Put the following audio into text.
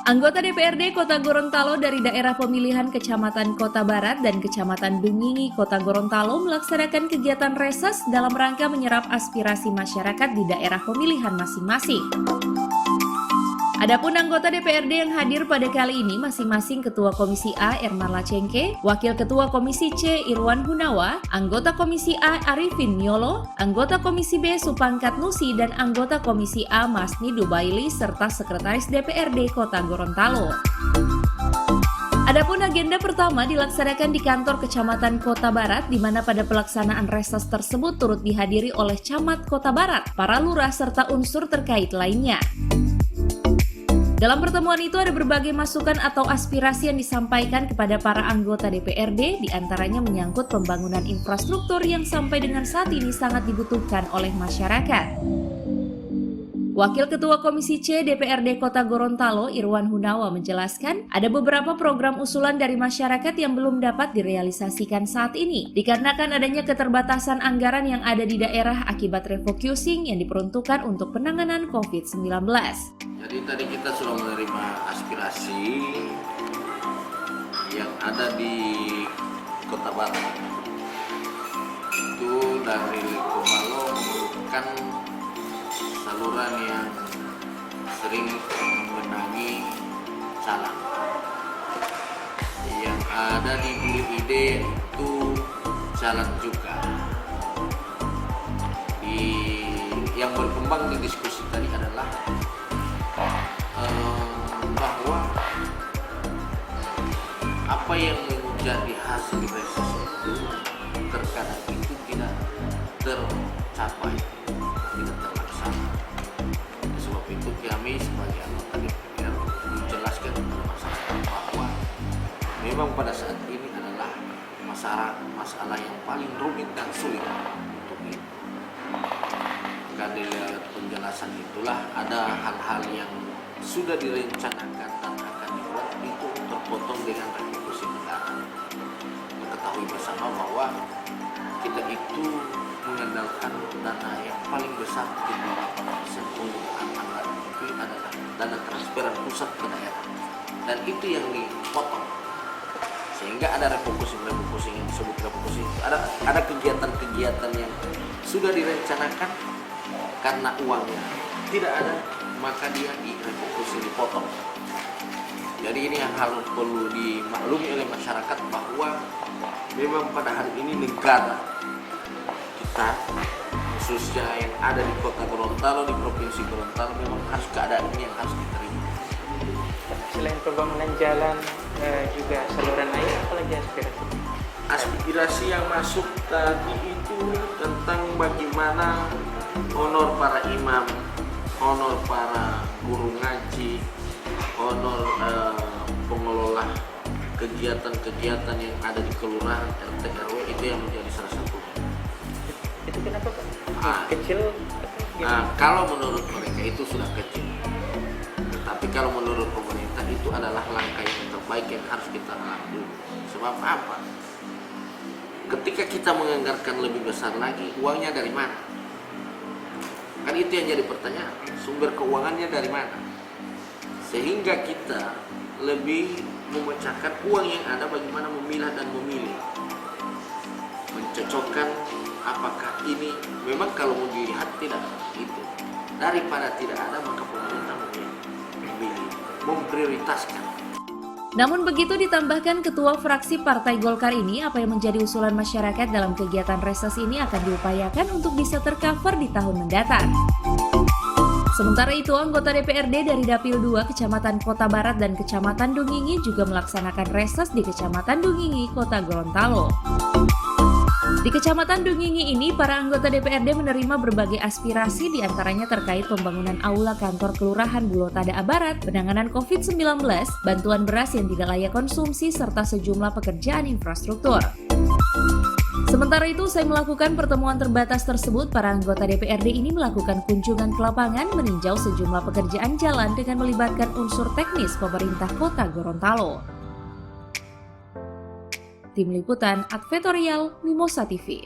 Anggota DPRD Kota Gorontalo dari daerah pemilihan Kecamatan Kota Barat dan Kecamatan Dungingi Kota Gorontalo melaksanakan kegiatan reses dalam rangka menyerap aspirasi masyarakat di daerah pemilihan masing-masing. Adapun anggota DPRD yang hadir pada kali ini masing-masing Ketua Komisi A Ermarla Cengke, Wakil Ketua Komisi C Irwan Hunawa, anggota Komisi A Arifin Miolo, anggota Komisi B Supangkat Nusi, dan anggota Komisi A Masni Dubaili serta Sekretaris DPRD Kota Gorontalo. Adapun agenda pertama dilaksanakan di kantor Kecamatan Kota Barat, di mana pada pelaksanaan reses tersebut turut dihadiri oleh Camat Kota Barat, para lurah serta unsur terkait lainnya. Dalam pertemuan itu ada berbagai masukan atau aspirasi yang disampaikan kepada para anggota DPRD, diantaranya menyangkut pembangunan infrastruktur yang sampai dengan saat ini sangat dibutuhkan oleh masyarakat. Wakil Ketua Komisi C DPRD Kota Gorontalo Irwan Hunawa menjelaskan ada beberapa program usulan dari masyarakat yang belum dapat direalisasikan saat ini dikarenakan adanya keterbatasan anggaran yang ada di daerah akibat refocusing yang diperuntukkan untuk penanganan COVID-19. Jadi tadi kita sudah menerima aspirasi yang ada di Kota Barat. Itu dari Lekopalo merupakan saluran yang sering mengenangi Calang. Yang ada di BID itu Calang juga. Yang berkembang di diskusi tadi adalah bahwa apa yang menjadi hasil reses itu terkadang itu tidak tercapai, tidak terlaksana. Sebab itu kami sebagai anggota DPR menjelaskan kepada masyarakat bahwa memang pada saat ini adalah masalah yang paling rumit dan sulit untuk ini. Karena dari penjelasan itulah ada hal-hal yang sudah direncanakan dan akan dibuat itu terpotong dengan retribusi negara. Ketahui bersama bahwa kita itu mengandalkan dana yang paling besar di 8% penggunaan anggaran itu adalah dana transferan pusat ke daerah, dan itu yang dipotong sehingga ada refocusing yang disebut refocusing. Ada kegiatan-kegiatan yang sudah direncanakan karena uangnya tidak ada, maka dia direfocusing, dipotong. Jadi ini yang harus perlu dimaklumi oleh masyarakat bahwa memang pada hari ini negara kita khususnya yang ada di Kota Gorontalo, di Provinsi Gorontalo, memang harus keadaan ini yang harus diterima. Selain pembangunan jalan juga saluran air, apalagi aspirasi? Aspirasi yang masuk tadi itu tentang bagaimana honor para imam, honor para guru ngaji, honor pengelola kegiatan-kegiatan yang ada di kelurahan RT RW itu yang menjadi salah satu. Itu kenapa Pak? Kecil? Kalau menurut mereka itu sudah kecil, tetapi kalau menurut pemerintah itu adalah langkah yang terbaik yang harus kita lakukan. Sebab apa? Ketika kita menganggarkan lebih besar lagi, uangnya dari mana? Kan itu yang jadi pertanyaan, sumber keuangannya dari mana? Sehingga kita lebih memecahkan uang yang ada, bagaimana memilah dan memilih, mencocokkan apakah ini memang kalau mau dilihat tidak itu, daripada tidak ada maka pemerintah memilih, memprioritaskan. Namun begitu ditambahkan Ketua Fraksi Partai Golkar ini, apa yang menjadi usulan masyarakat dalam kegiatan reses ini akan diupayakan untuk bisa tercover di tahun mendatang. Sementara itu, anggota DPRD dari Dapil 2 Kecamatan Kota Barat dan Kecamatan Dungingi juga melaksanakan reses di Kecamatan Dungingi, Kota Gorontalo. Di Kecamatan Dungingi ini, para anggota DPRD menerima berbagai aspirasi diantaranya terkait pembangunan aula kantor Kelurahan Bulotada Barat, penanganan COVID-19, bantuan beras yang tidak layak konsumsi, serta sejumlah pekerjaan infrastruktur. Sementara itu, usai melakukan pertemuan terbatas tersebut, para anggota DPRD ini melakukan kunjungan ke lapangan meninjau sejumlah pekerjaan jalan dengan melibatkan unsur teknis pemerintah Kota Gorontalo. Tim Liputan Advertorial Mimosa TV.